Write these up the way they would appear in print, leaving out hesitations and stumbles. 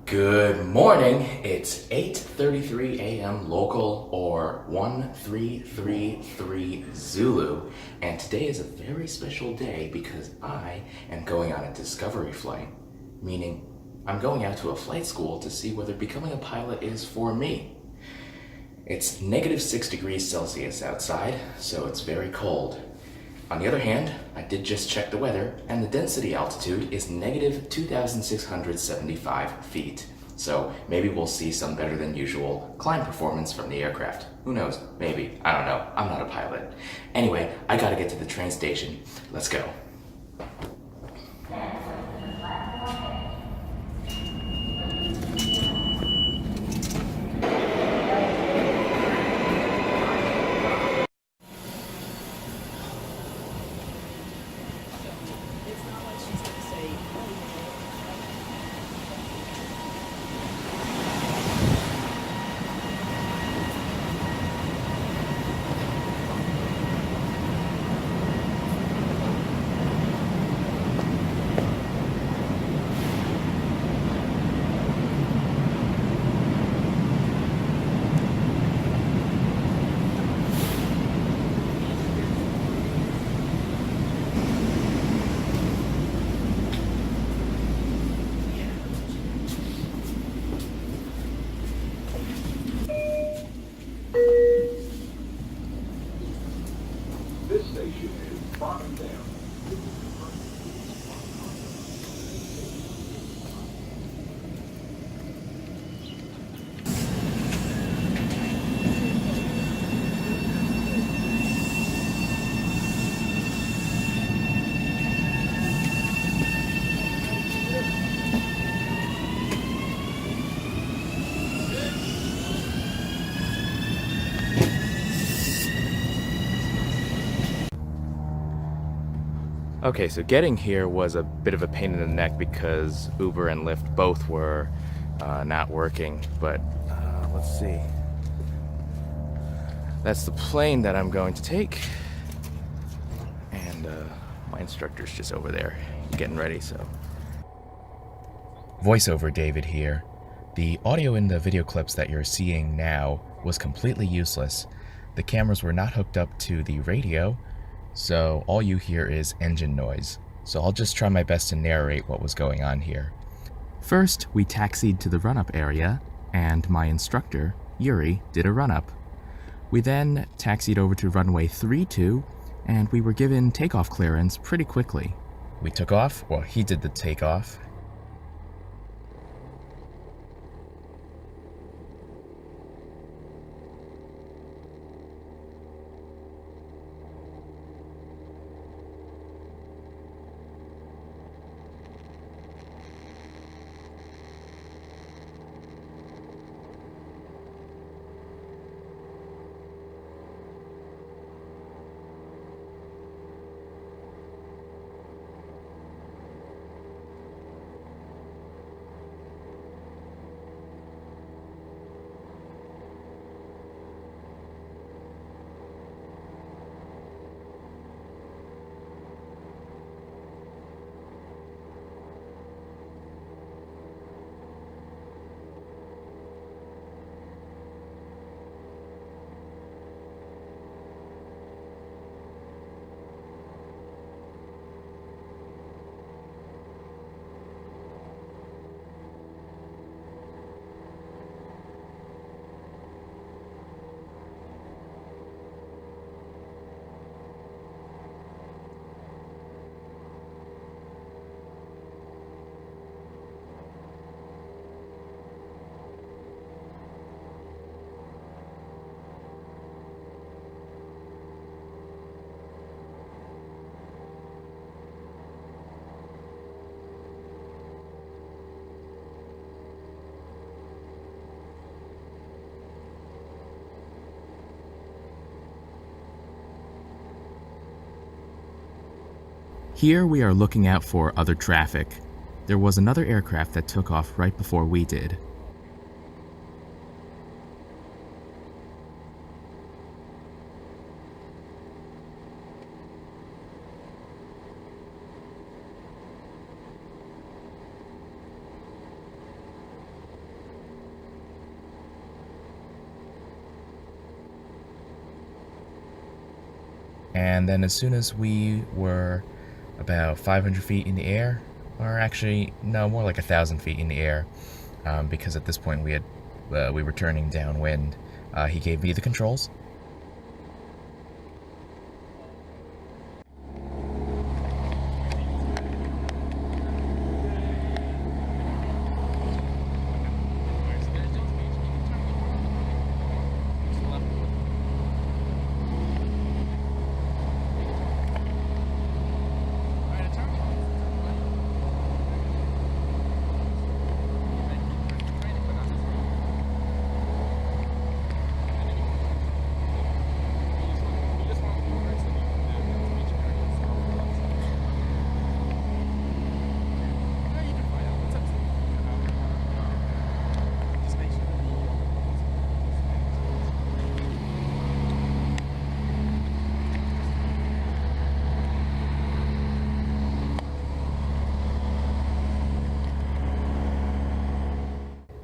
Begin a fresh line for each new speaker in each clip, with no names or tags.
Good morning. It's 8:33 a.m. local or 1333 Zulu, and today is a very special day because I am going on a discovery flight, meaning I'm going out to a flight school to see whether becoming a pilot is for me. It's -6 degrees Celsius outside, so it's very cold. On the other hand, I did just check the weather, and the density altitude is -2,675 feet. So maybe we'll see some better than usual climb performance from the aircraft. Who knows? Maybe. I don't know. I'm not a pilot. Anyway, I gotta get to the train station. Let's go.
This station is bottom down.
Okay, so getting here was a bit of a pain in the neck because Uber and Lyft both were not working, but let's see. That's the plane that I'm going to take, and my instructor's just over there getting ready, so. Voiceover David here. The audio in the video clips that you're seeing now was completely useless. The cameras were not hooked up to the radio, so all you hear is engine noise. So I'll just try my best to narrate what was going on here. First, we taxied to the run-up area, and my instructor, Yuri, did a run-up. We then taxied over to runway 32, and we were given takeoff clearance pretty quickly. We took off, well, he did the takeoff. Here we are looking out for other traffic. There was another aircraft that took off right before we did. And then as soon as we were about 500 feet in the air, or actually, no, more like 1,000 feet in the air, because at this point we were turning downwind, he gave me the controls.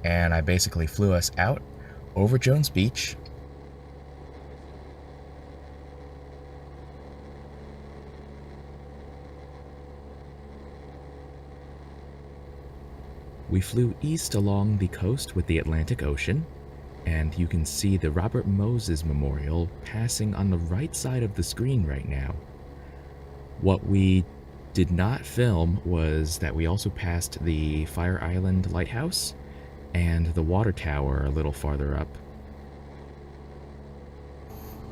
And I basically flew us out over Jones Beach. We flew east along the coast with the Atlantic Ocean, and you can see the Robert Moses Memorial passing on the right side of the screen right now. What we did not film was that we also passed the Fire Island Lighthouse and the water tower a little farther up.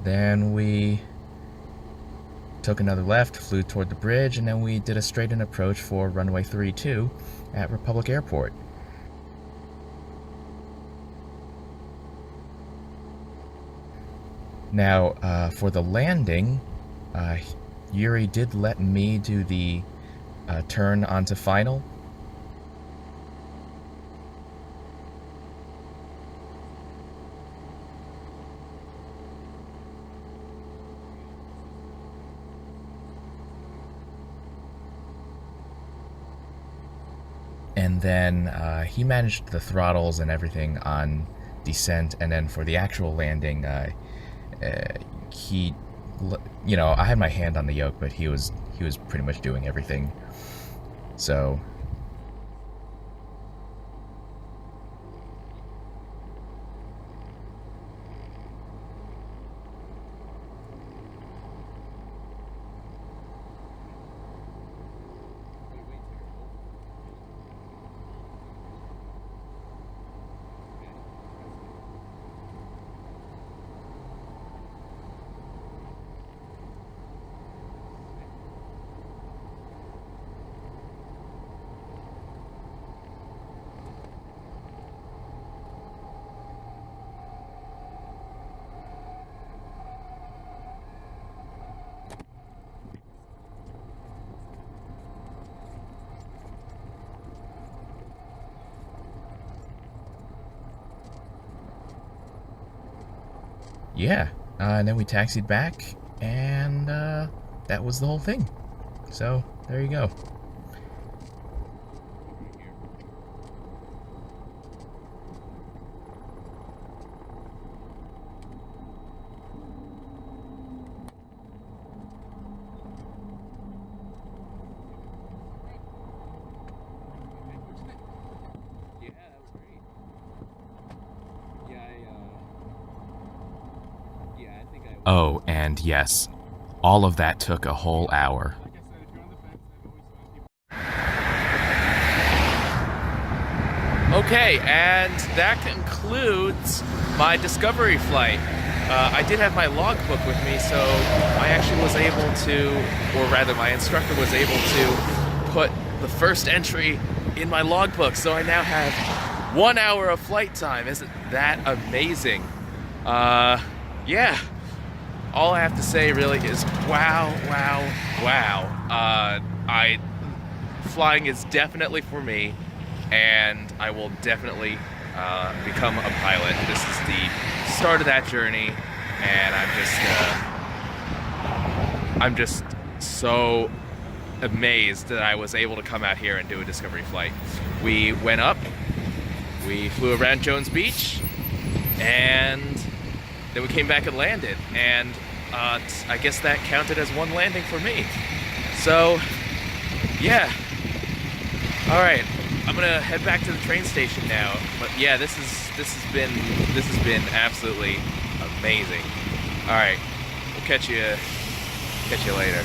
Then we took another left, flew toward the bridge, and then we did a straight-in approach for runway 32 at Republic Airport. Now, for the landing, Yuri did let me do the turn onto final. And then he managed the throttles and everything on descent, and then for the actual landing, he, you know, I had my hand on the yoke, but he was pretty much doing everything. So yeah, and then we taxied back, and that was the whole thing. So there you go. Oh, and yes, all of that took a whole hour. Okay, and that concludes my discovery flight. I did have my logbook with me, so I actually was able to, or rather my instructor was able to put the first entry in my logbook, so I now have 1 hour of flight time. Isn't that amazing? Yeah. All I have to say really is wow, wow, wow. Flying is definitely for me, and I will definitely become a pilot. This is the start of that journey, and I'm just so amazed that I was able to come out here and do a discovery flight. We went up, we flew around Jones Beach, and then we came back and landed. And I guess that counted as one landing for me. So, yeah. All right, I'm gonna head back to the train station now. But yeah, this has been absolutely amazing. All right, we'll catch you later.